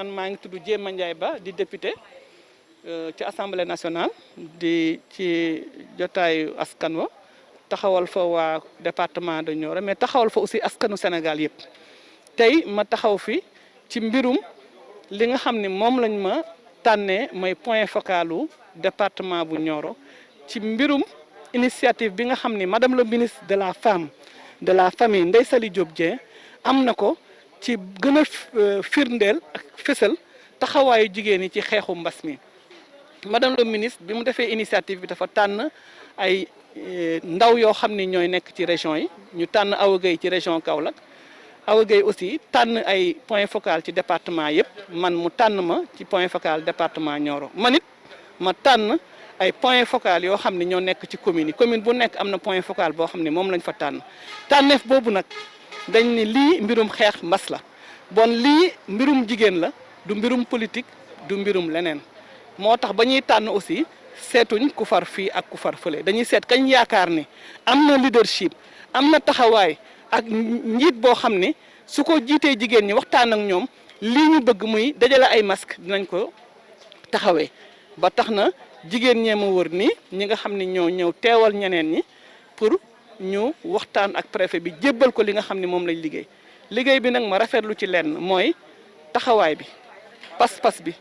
man maa ngi tudd Jéema Ndiaye Ba di député ci assemblée nationale di ci jotaayu askan wa taxawal fa waa département de Nioro mais taxawal fa aussi askanu Sénégal yëpp tey ma taxaw fi ci mbirum li nga xam ne moom lañ ma tànnee mooy point focalu département bu Nioro ci mbirum initiative bi nga xam ni madame le ministre de la femme de la famille Ndeye Saly Diop Dieng am na ko ci gën a firndeel ak fësal taxawaayu jigéen ñi ci xeexu mbas mi. madame le ministre bi mu defee initiative bi dafa tànn ay ndaw yoo xam ni ñooy nekk ci région yi ñu tànn Awa Gueye ci région Kaolack Awa Gueye aussi tànn ay point focal ci département yëpp man mu tànn ma ci point focal département Nioro man it ma tànn ay point focal yoo xam ne ñoo nekk ci commune yi commune bu nekk am na point focal boo xam ne moom lañ fa tànn tànneef boobu nag dañ ni lii mbirum xeex mbas la bon lii mbirum jigéen la du mbirum politique du mbirum leneen moo tax ba ñuy tànn aussi seetuñ ku far fii ak ku far fële dañuy seet kañ yaakaar ni am na leadership am na taxawaay ak njiit boo xam ne su ko jiitee jigéen ñi waxtaan ak ñoom lii ñu bëgg muy dajale ay masque dinañ ko taxawee ba tax na jigéen ñee ma wër nii ñi nga xam ne ñoo ñëw teewal ñeneen ñi pour ñu waxtaan ak préfet bi jébbal ko li nga xam ne moom lañ liggéey bi nag ma rafetlu ci lenn mooy taxawaay bi pas-pas bi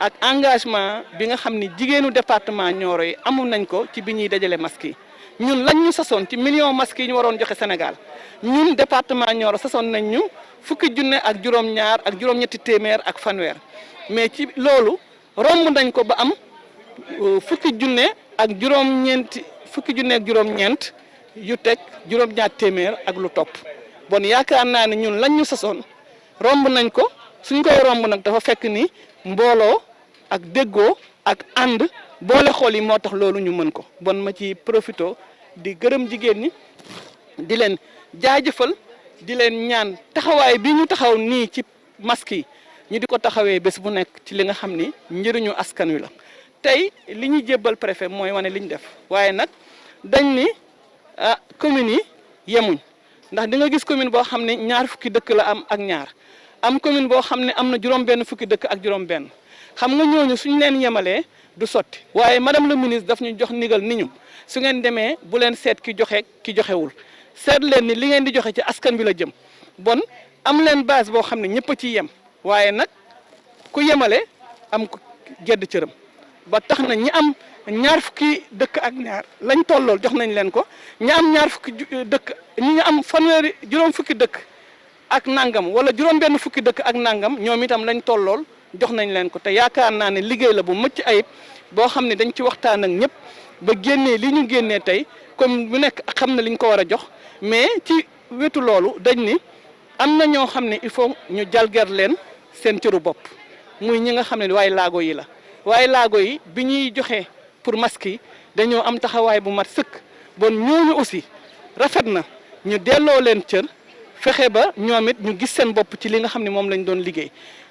ak engagement bi nga xam ni jigéenu département Nioro yi amul nañ ko ci bi ñuy dajale masques yi ñun lañ ñu sasoon ci million masques yi ñu waroon joxe Sénégal ñun département Nioro sasoon nañ ñu fukki junne ak juróom-ñaar ak juróom-ñetti téeméer ak fanweer mais ci loolu romb nañ ko ba am fukki junne ak juróom-ñeent yu teg juróom-ñaar téeméer ak lu topp bon yaakaar naa ne ñun lañ ñu sasoon romb nañ ko suñ koy romb nag dafa fekk ni mbooloo ak déggoo ak ànd boole xool yi moo tax loolu ñu mën ko bon ma ci profito di gërëm jigéen ñi di leen jaajëfal di leen ñaan taxawaay bi ñu taxaw nii ci masque yi ñu di ko taxawee bés bu nekk ci li nga xam ni njëriñu askan wi la tey li ñu jébbal préfet mooy wane li ñu def waaye nag dañ ni communes yi yemuñ ndax di nga gis commune boo xam ne ñaar fukki dëkk la am ak ñaar am commune boo xam ne am na juróom-benn fukki dëkk ak juróom-benn xam nga ñooñu suñ leen yemalee du sotti waaye madame le ministre daf ñu jox ndigal ni ñu su ngeen demee bu leen seet ki joxe ki joxewul seet leen ni li ngeen di joxe ci askan bi la jëm bon am leen base boo xam ne ñëpp a ciy yem waaye nag ku yemale am ko gedd cëram ba tax na ñi am ñaar fukki dëkk ak ñaar lañ tollool jox nañ leen ko ñi am ñaar fukki dëkk ñi am fanweeri juróom fukki dëkk ak nangam wala juróom-benn fukki dëkk ak nangam ñoom itam lañ tollool jox nañ leen ko te yaakaar naa ne liggéey la bu mucc ayib boo xam ne dañ ci waxtaan ak ñëpp ba génnee li ñu génnee tey comme bu nekk xam na li ñu ko war a jox mais ci wetu loolu dañ ni am na ñoo xam ne il faut ñu jalger leen seen cëru bopp muy ñi nga xam ne waaye laago yi la waaye laago yi bi ñuy joxe pour masque yi dañoo am taxawaay bu mat sëkk bon ñooñu aussi rafet na ñu delloo leen cër fexe ba ñoom it ñu gis seen bopp ci li nga xam ne moom lañ doon liggéey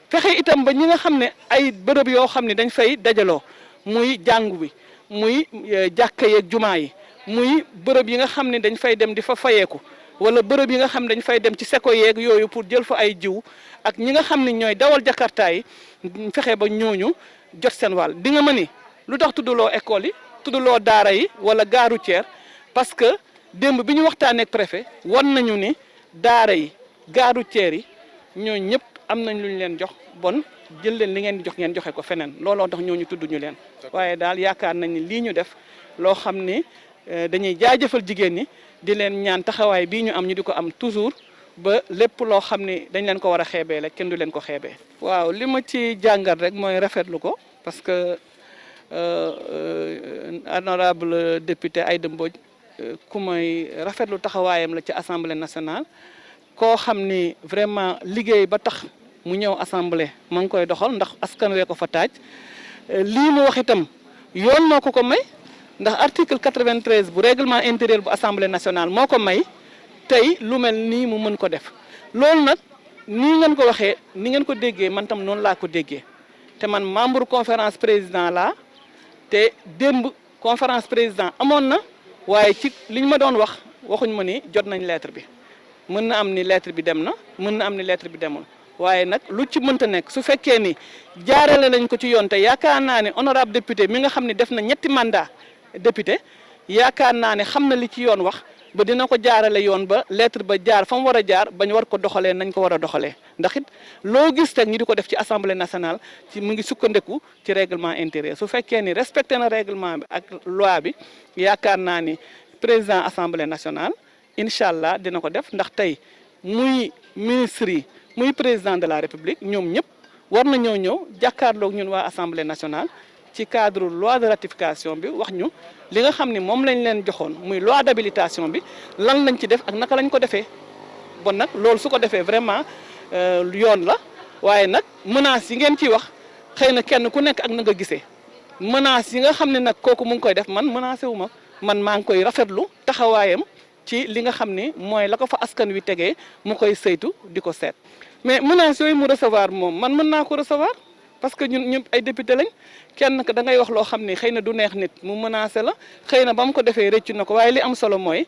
fexe itam ba ñi nga xam ne ay bërëb yoo xam ne dañ fay dajaloo muy jàngu bi muy jàkka yeeg jumaa yi muy bërëb yi nga xam ne dañ fay dem di fa fayeeku wala bërëb yi nga xam ne dañ fay dem ci seko yeeg yooyu pour jël fa ay jiw ak ñi nga xam ne ñooy dawal jakarta yi fexe ba ñooñu jot seen wàll di nga ma ni lu tax tuddaloo école yi tuddaloo daara yi wala gare routière parce que démb bi ñu waxtaanee ak préfet wan nañu ni daara yi gare routière yi ñooñu ñëpp am nañ lu ñu leen jox bon jël leen li ngeen di jox ngeen joxe ko feneen looloo tax ñooñu tudd ñu leen waaye daal yaakaar nañ ni lii ñu def loo xam ni dañuy jaajëfal jigéen ñi di leen ñaan taxawaay bii ñu am ñu di ko am toujours ba lépp loo xam ni dañ leen ko war a xeebee la kenn du leen ko xeebee. waaw li ma ci jàngat rek mooy rafetlu ko parce que honorable député Aïda Mbodj ku may rafetlu taxawaayam la ci assemblée nationale koo xam ni vraiment liggéey ba tax mu ñëw assemblée ma ngi koy doxal ndax askan wee ko fa taaj lii mu wax itam yoon moo ko may ndax article 93 bu règlement intérieur bu assemblée nationale moo ko may tey lu mel nii mu mën ko def loolu nag nii ngeen ko waxee ni ngeen ko déggee man tam noonu laa ko déggee te man membre conférence président laa te démb conférence président amoon na waaye ci liñ ma doon waxuñ ma ni jot nañ lettre bi mën na am ni lettre bi dem na mën na am ni lettre bi demul waaye nag lu ci mënta nekk su fekkee ni jaarale nañ ko ci yoon te yaakaar naa ne honorable député mi nga xam ne def na ñetti mandat député yaakaar naa ne xam na li ci yoon wax ba dina ko jaarale yoon ba lettre ba jaar fa mu war a jaar bañ war ko doxalee nañ ko war a doxalee ndax it loo gis teg ñu di ko def ci assemblée nationale ci mu ngi sukkandiku ci règlement intérieur su fekkee ni respecté na règlement bi ak loi bi yaakaar naa ni président assemblée nationale incha allah dina ko def ndax tey muy ministre yi muy président de la république ñoom ñëpp war na ñëw jàkkaarloog ñun waa assemblée nationale ci cadre loi de ratification bi wax ñu li nga xam ni moom lañ leen joxoon muy loi d'habilitation bi lan lañ ci def ak naka lañ ko defee bon nag loolu su ko defee vraiment yoon la waaye nag menaces yi ngeen ciy wax xëy na kenn ku nekk ak na nga gisee menaces yi nga xam ne nag kooku mu ngi koy def man menacé wu ma man maa ngi koy rafetlu taxawaayam ci li nga xam ni mooy la ko fa askan wi tegee mu koy saytu di ko seet mais menaces yooyu mu recevoir moom man mën naa ko recevoir parce que ñun ay député lañ kenn da ngay wax loo xam ni xëy na du neex nit mu menacé la xëy na ba mu ko defee rëccu na ko waaye li am solo mooy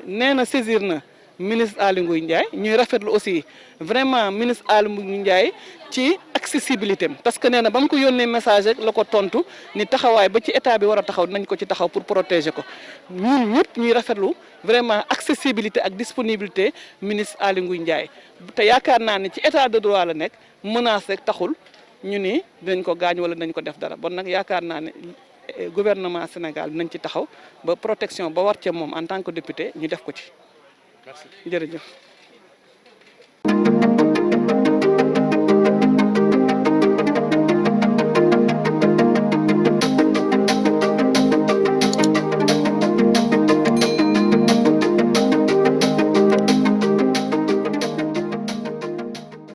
nee na saisir na ministre Aly Ngouille Ndiaye ñuy rafetlu aussi vraiment ministre Aly Ngouille Ndiaye ci accessibilité am parce que nee na ba mu ko yónnee message rek la ko tontu ni taxawaay ba ci état bi war a taxaw nañ ko ci taxaw pour protéger ko ñun ñëpp ñuy rafetlu vraiment accessibilité ak disponibilité ministre Aly Ngouille Ndiaye te yaakaar naa ne ci état de droit la nekk menace rek taxul ñu ni dinañ ko gaañ wala dinañ ko def dara bon nag yaakaar naa ne gouvernement Sénégal nañ ci taxaw ba protection ba war ca moom en tant que député ñu def ko ci. Merci jërëjëf.